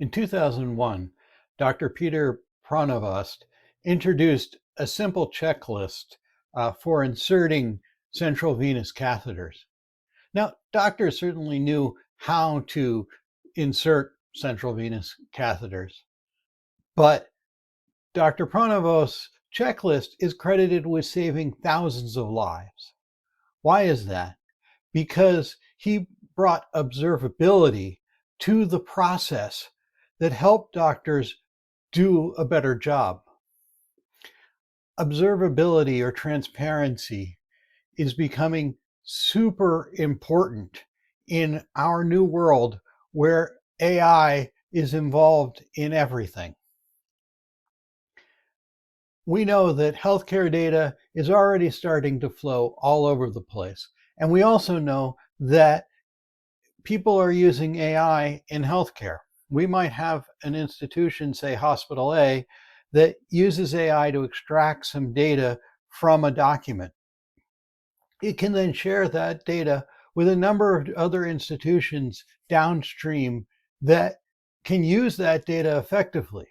In 2001, Dr. Peter Pronovost introduced a simple checklist for inserting central venous catheters. Now, doctors certainly knew how to insert central venous catheters, but Dr. Pronovost's checklist is credited with saving thousands of lives. Why is that? Because he brought observability to the process that helped doctors do a better job. Observability or transparency is becoming super important in our new world where AI is involved in everything. We know that healthcare data is already starting to flow all over the place. And we also know that people are using AI in healthcare. We might have an institution, say Hospital A, that uses AI to extract some data from a document. It can then share that data with a number of other institutions downstream that can use that data effectively.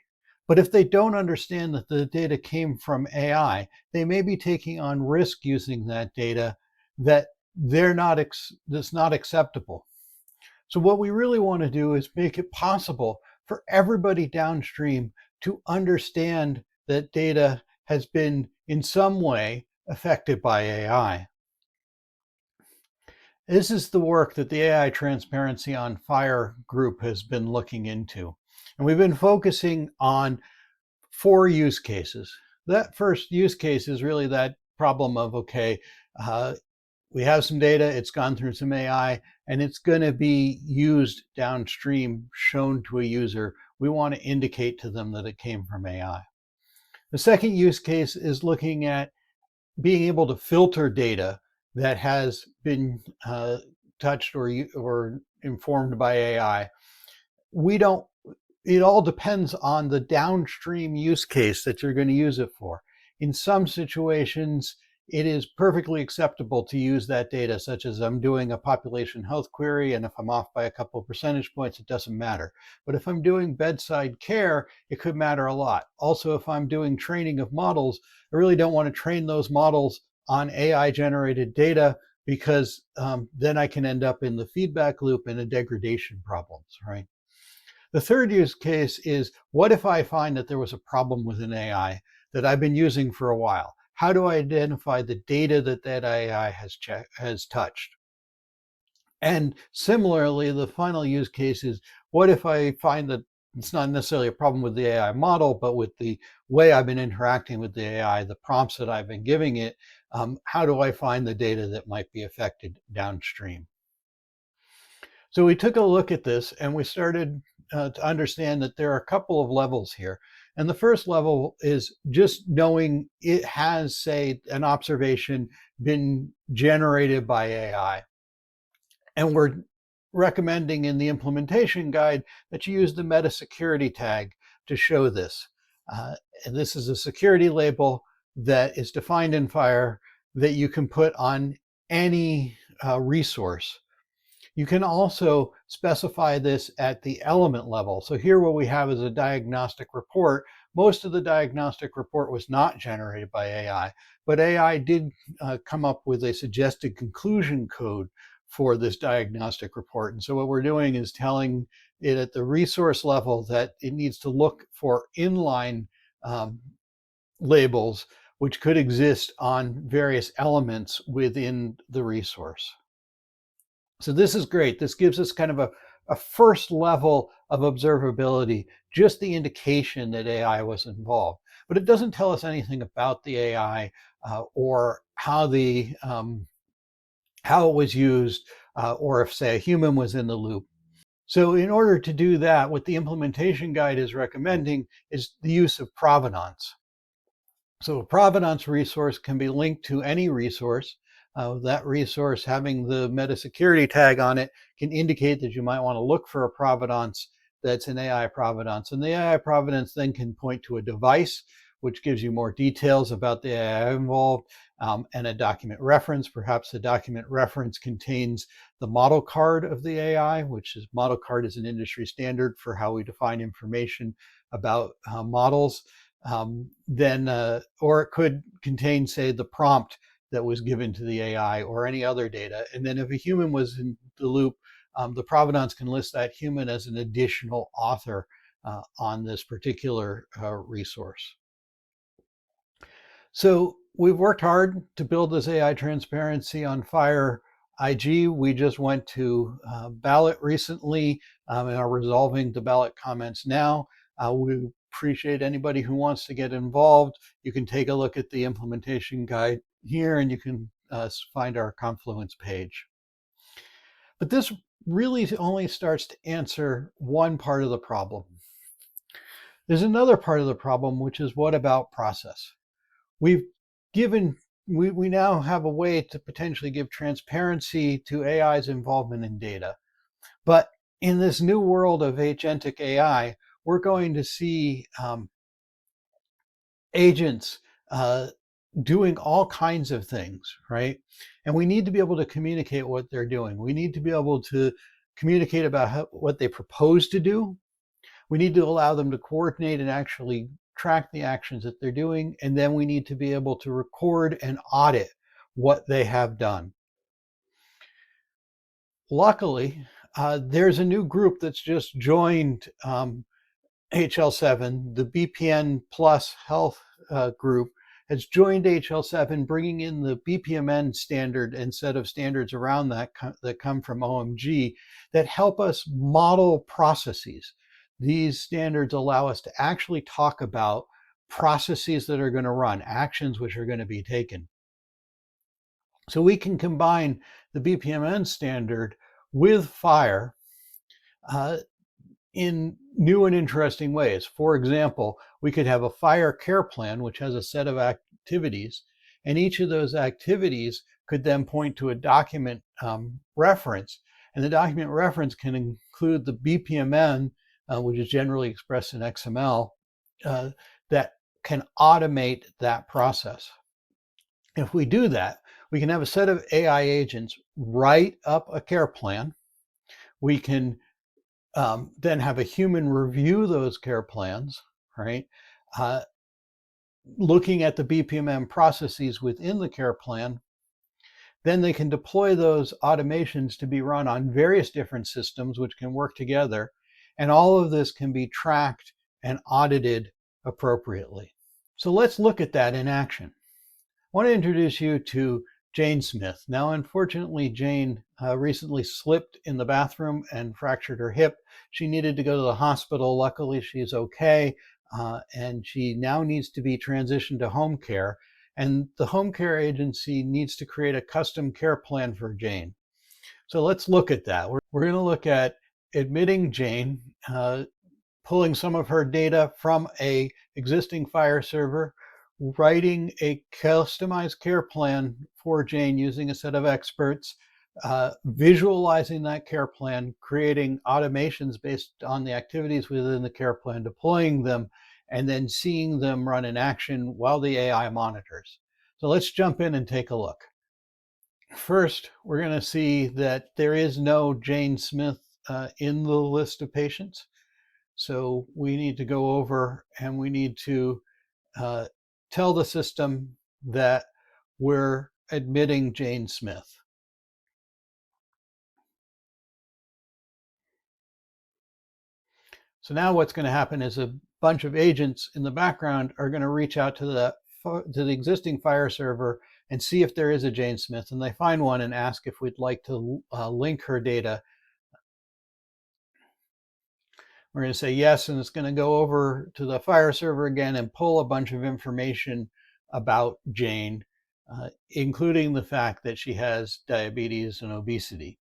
But if they don't understand that the data came from AI, they may be taking on risk using that data that's not acceptable. So what we really want to do is make it possible for everybody downstream to understand that data has been in some way affected by AI. This is the work that the AI Transparency on FHIR group has been looking into. And we've been focusing on 4 use cases. That first use case is really that problem of, okay, we have some data, it's gone through some AI, and it's going to be used downstream, shown to a user. We want to indicate to them that it came from AI. The second use case is looking at being able to filter data that has been touched or informed by AI. It all depends on the downstream use case that you're going to use it for. In some situations, it is perfectly acceptable to use that data, such as I'm doing a population health query, and if I'm off by a couple of percentage points, it doesn't matter. But if I'm doing bedside care, it could matter a lot. Also, if I'm doing training of models, I really don't want to train those models on AI-generated data because then I can end up in the feedback loop and the degradation problems, right? The third use case is, what if I find that there was a problem with an AI that I've been using for a while? How do I identify the data that AI has touched? And similarly, the final use case is, what if I find that it's not necessarily a problem with the AI model, but with the way I've been interacting with the AI, the prompts that I've been giving it, how do I find the data that might be affected downstream? So we took a look at this and we started to understand that there are a couple of levels here. And the first level is just knowing it has, say, an observation been generated by AI. And we're recommending in the implementation guide that you use the meta security tag to show this. And this is a security label that is defined in FHIR that you can put on any resource. You can also specify this at the element level. So here what we have is a diagnostic report. Most of the diagnostic report was not generated by AI, but AI did come up with a suggested conclusion code for this diagnostic report. And so what we're doing is telling it at the resource level that it needs to look for inline labels which could exist on various elements within the resource. So this is great. This gives us kind of a first level of observability, just the indication that AI was involved. But it doesn't tell us anything about the AI or how it was used, or if, say, a human was in the loop. So in order to do that, what the implementation guide is recommending is the use of provenance. So a provenance resource can be linked to any resource. That resource having the meta security tag on it can indicate that you might want to look for a provenance that's an AI provenance. And the AI provenance then can point to a device which gives you more details about the AI involved, and a document reference. Perhaps the document reference contains the model card of the AI, which is model card is an industry standard for how we define information about models. Or it could contain, say, the prompt that was given to the AI or any other data. And then if a human was in the loop, the provenance can list that human as an additional author on this particular resource. So we've worked hard to build this AI transparency on FHIR IG. We just went to ballot recently and are resolving the ballot comments now. We appreciate anybody who wants to get involved. You can take a look at the implementation guide here, and you can find our Confluence page. But this really only starts to answer one part of the problem. There's another part of the problem, which is what about process? We now have a way to potentially give transparency to AI's involvement in data. But in this new world of agentic AI, we're going to see agents doing all kinds of things, right? And we need to be able to communicate what they're doing. We need to be able to communicate about what they propose to do. We need to allow them to coordinate and actually track the actions that they're doing. And then we need to be able to record and audit what they have done. Luckily, there's a new group that's just joined HL7, the BPN Plus Health group has joined HL7, bringing in the BPMN standard and set of standards around that that come from OMG that help us model processes. These standards allow us to actually talk about processes that are going to run, actions which are going to be taken. So we can combine the BPMN standard with FHIR in new and interesting ways. For example, we could have a FHIR care plan, which has a set of activities, and each of those activities could then point to a document reference. And the document reference can include the BPMN, which is generally expressed in XML, that can automate that process. If we do that, we can have a set of AI agents write up a care plan. We can then have a human review those care plans, right? Looking at the BPMN processes within the care plan. Then they can deploy those automations to be run on various different systems which can work together. And all of this can be tracked and audited appropriately. So let's look at that in action. I want to introduce you to Jane Smith. Now, unfortunately, Jane recently slipped in the bathroom and fractured her hip. She needed to go to the hospital. Luckily, she's okay, and she now needs to be transitioned to home care. And the home care agency needs to create a custom care plan for Jane. So let's look at that. We're going to look at admitting Jane, pulling some of her data from an existing FHIR server, writing a customized care plan for Jane using a set of experts, visualizing that care plan, creating automations based on the activities within the care plan, deploying them, and then seeing them run in action while the AI monitors. So let's jump in and take a look. First, we're going to see that there is no Jane Smith in the list of patients. So we need to go over and we need to tell the system that we're admitting Jane Smith. So now what's going to happen is a bunch of agents in the background are going to reach out to the existing FHIR server and see if there is a Jane Smith, and they find one and ask if we'd like to link her data. We're going to say yes, and it's going to go over to the FHIR server again and pull a bunch of information about Jane, including the fact that she has diabetes and obesity.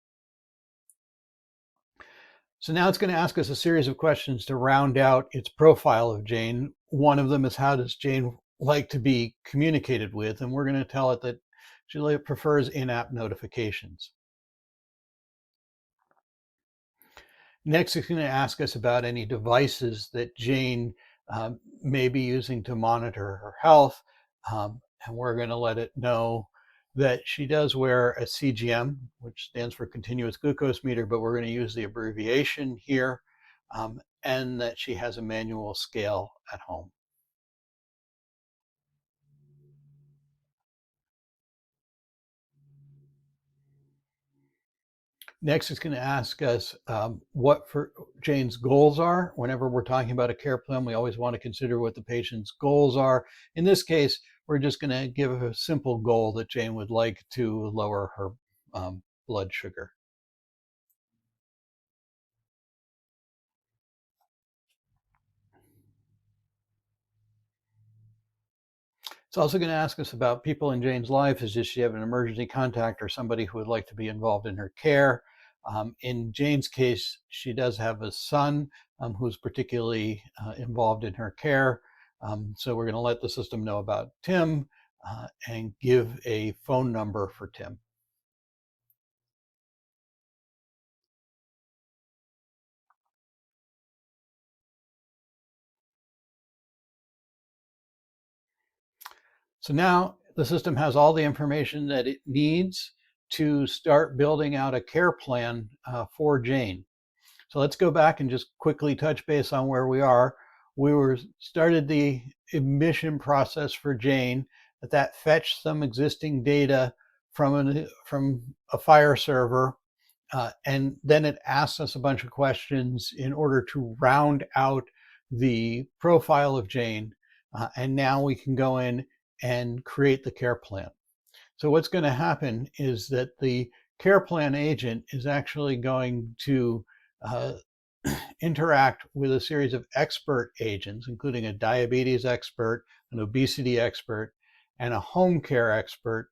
So now it's going to ask us a series of questions to round out its profile of Jane. One of them is, how does Jane like to be communicated with? And we're going to tell it that she prefers in-app notifications. Next, it's going to ask us about any devices that Jane may be using to monitor her health. And we're going to let it know that she does wear a CGM, which stands for continuous glucose meter, but we're going to use the abbreviation here, and that she has a manual scale at home. Next, it's going to ask us what for Jane's goals are. Whenever we're talking about a care plan, we always want to consider what the patient's goals are. In this case, we're just going to give a simple goal that Jane would like to lower her blood sugar. It's also going to ask us about people in Jane's life. Does she have an emergency contact or somebody who would like to be involved in her care? In Jane's case, she does have a son who's particularly involved in her care. So we're going to let the system know about Tim and give a phone number for Tim. So now the system has all the information that it needs to start building out a care plan for Jane. So let's go back and just quickly touch base on where we are. We started the admission process for Jane. That fetched some existing data from a FHIR server, and then it asked us a bunch of questions in order to round out the profile of Jane. And now we can go in and create the care plan. So what's going to happen is that the care plan agent is actually going to interact with a series of expert agents, including a diabetes expert, an obesity expert, and a home care expert,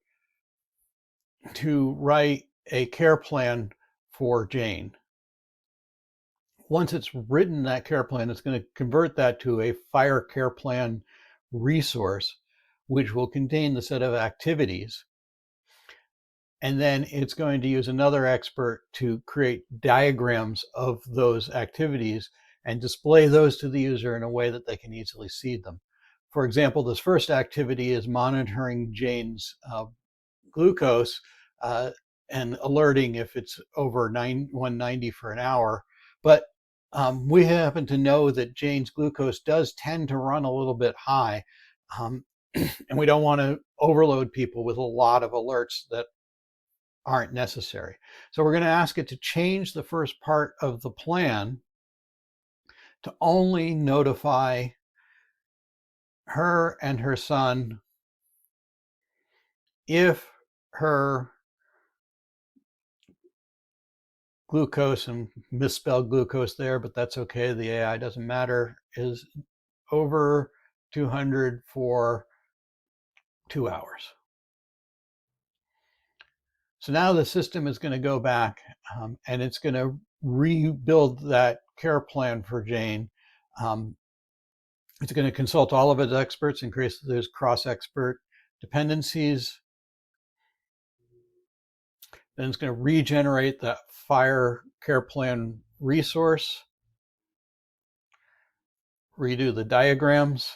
to write a care plan for Jane. Once it's written that care plan, it's going to convert that to a FHIR care plan resource, which will contain the set of activities. And then it's going to use another expert to create diagrams of those activities and display those to the user in a way that they can easily see them. For example, this first activity is monitoring Jane's glucose and alerting if it's over 190 for an hour. But we happen to know that Jane's glucose does tend to run a little bit high. And we don't want to overload people with a lot of alerts that aren't necessary. So we're going to ask it to change the first part of the plan to only notify her and her son if her glucose, and misspelled glucose there, but that's okay, the AI doesn't matter, is over 200 for 2 hours. So now the system is going to go back and it's going to rebuild that care plan for Jane. It's going to consult all of its experts in case there's cross-expert dependencies. Then it's going to regenerate that FHIR care plan resource, redo the diagrams,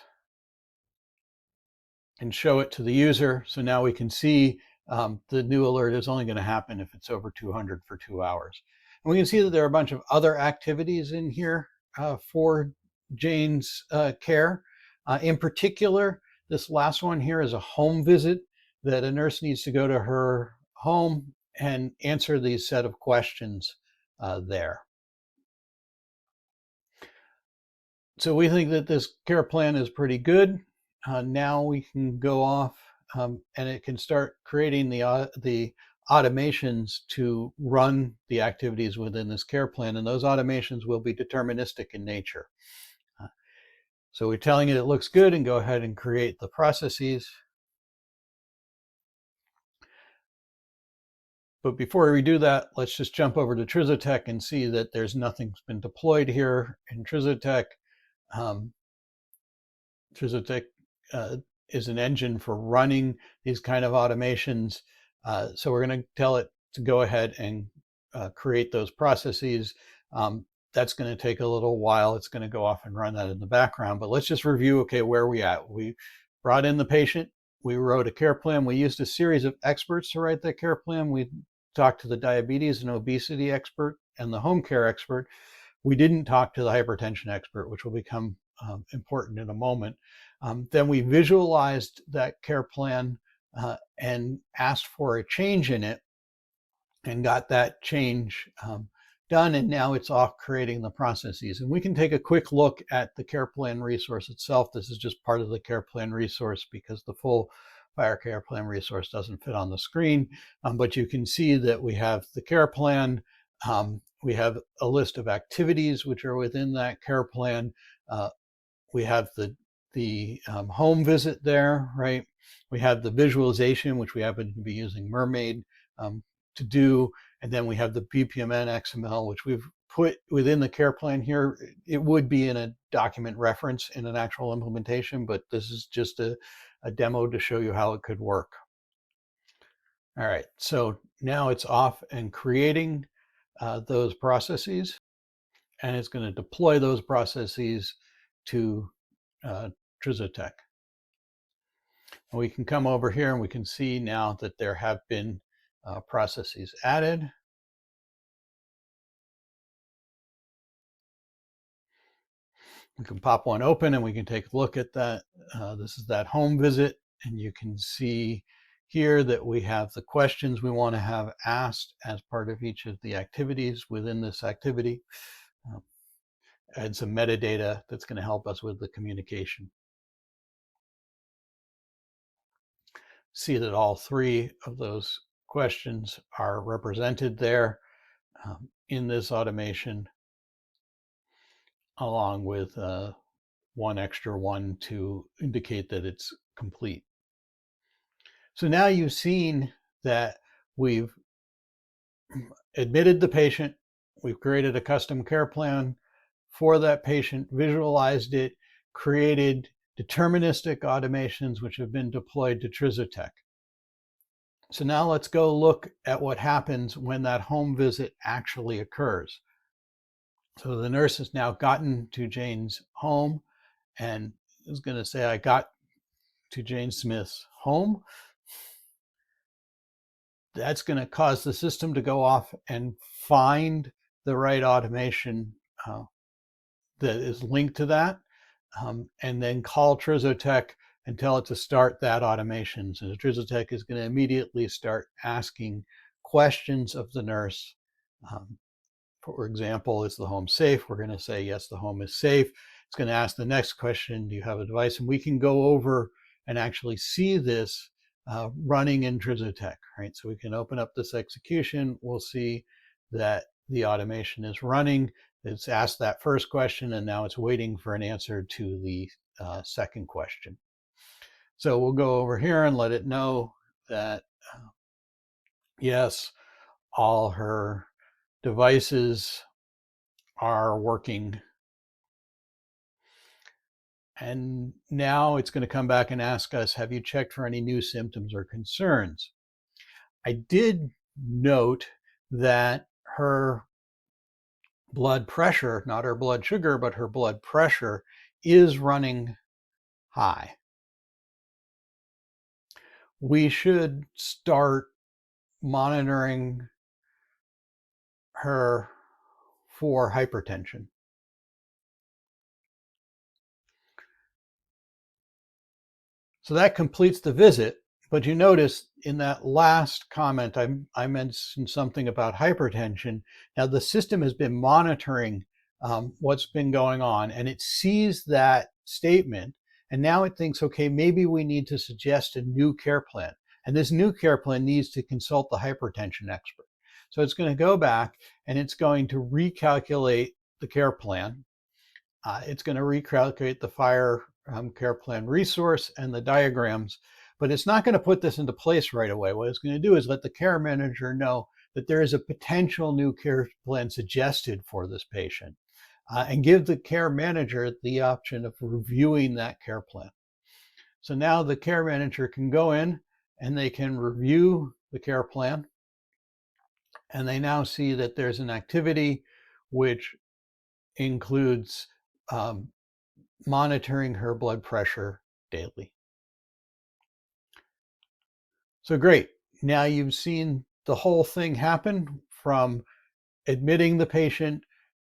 and show it to the user. So now we can see the new alert is only going to happen if it's over 200 for 2 hours. And we can see that there are a bunch of other activities in here for Jane's care. In particular, this last one here is a home visit that a nurse needs to go to her home and answer these set of questions there. So we think that this care plan is pretty good. Now we can go off and it can start creating the automations to run the activities within this care plan, and those automations will be deterministic in nature. So we're telling it looks good and go ahead and create the processes. But before we do that, let's just jump over to Trizotech and see that there's nothing's been deployed here in Trizotech. Trizotech is an engine for running these kind of automations. So we're going to tell it to go ahead and create those processes. that's going to take a little while. It's going to go off and run that in the background. But let's just review, okay, where are we at? We brought in the patient. We wrote a care plan. We used a series of experts to write that care plan. We talked to the diabetes and obesity expert and the home care expert. We didn't talk to the hypertension expert, which will become important in a moment. Then we visualized that care plan and asked for a change in it and got that change done. And now it's off creating the processes. And we can take a quick look at the care plan resource itself. This is just part of the care plan resource because the full FHIR care plan resource doesn't fit on the screen. But you can see that we have the care plan. We have a list of activities which are within that care plan. We have the home visit there, right? We have the visualization, which we happen to be using Mermaid to do. And then we have the BPMN XML, which we've put within the care plan here. It would be in a document reference in an actual implementation, but this is just a demo to show you how it could work. All right, so now it's off and creating those processes, and it's going to deploy those processes to Trizotech. And we can come over here and we can see now that there have been processes added. We can pop one open and we can take a look at that. This is that home visit, and you can see here that we have the questions we want to have asked as part of each of the activities within this activity. And some metadata that's going to help us with the communication. See that all three of those questions are represented there in this automation, along with one extra one to indicate that it's complete. So now you've seen that we've admitted the patient, we've created a custom care plan for that patient, visualized it, created deterministic automations which have been deployed to Trizotech. So now let's go look at what happens when that home visit actually occurs. So the nurse has now gotten to Jane's home and is going to say, I got to Jane Smith's home. That's going to cause the system to go off and find the right automation that is linked to that, and then call Trizotech and tell it to start that automation. So Trizotech is going to immediately start asking questions of the nurse. For example, is the home safe? We're going to say, yes, the home is safe. It's going to ask the next question, do you have a device? And we can go over and actually see this running in Trizotech, right? So we can open up this execution. We'll see that the automation is running. It's asked that first question, and now it's waiting for an answer to the second question. So we'll go over here and let it know that, yes, all her devices are working. And now it's going to come back and ask us, have you checked for any new symptoms or concerns? I did note that her blood pressure, not her blood sugar, but her blood pressure is running high. We should start monitoring her for hypertension. So that completes the visit. But you notice in that last comment, I mentioned something about hypertension. Now the system has been monitoring what's been going on, and it sees that statement. And now it thinks, okay, maybe we need to suggest a new care plan. And this new care plan needs to consult the hypertension expert. So it's going to go back and it's going to recalculate the care plan. It's going to recalculate the FHIR care plan resource and the diagrams, but it's not going to put this into place right away. What it's going to do is let the care manager know that there is a potential new care plan suggested for this patient, and give the care manager the option of reviewing that care plan. So now the care manager can go in and they can review the care plan, and they now see that there's an activity which includes monitoring her blood pressure daily. So great. Now you've seen the whole thing happen, from admitting the patient,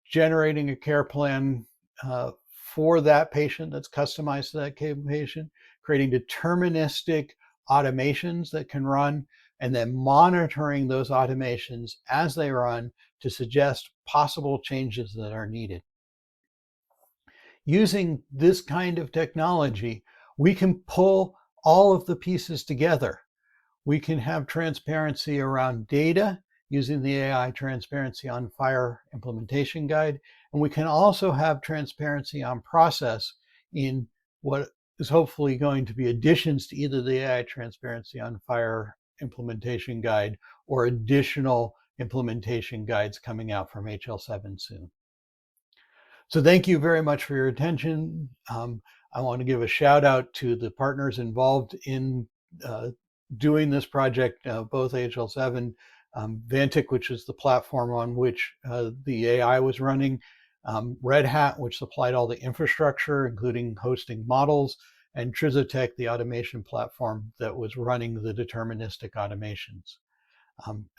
generating a care plan for that patient that's customized to that patient, creating deterministic automations that can run, and then monitoring those automations as they run to suggest possible changes that are needed. Using this kind of technology, we can pull all of the pieces together. We can have transparency around data using the AI Transparency on FHIR Implementation Guide. And we can also have transparency on process in what is hopefully going to be additions to either the AI Transparency on FHIR Implementation Guide or additional implementation guides coming out from HL7 soon. So thank you very much for your attention. I want to give a shout out to the partners involved in doing this project, both HL7, Vantic, which is the platform on which the AI was running, Red Hat, which supplied all the infrastructure, including hosting models, and Trizotech, the automation platform that was running the deterministic automations.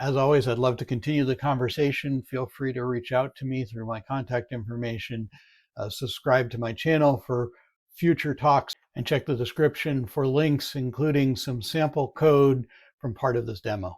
As always, I'd love to continue the conversation. Feel free to reach out to me through my contact information, subscribe to my channel for future talks, and check the description for links, including some sample code from part of this demo.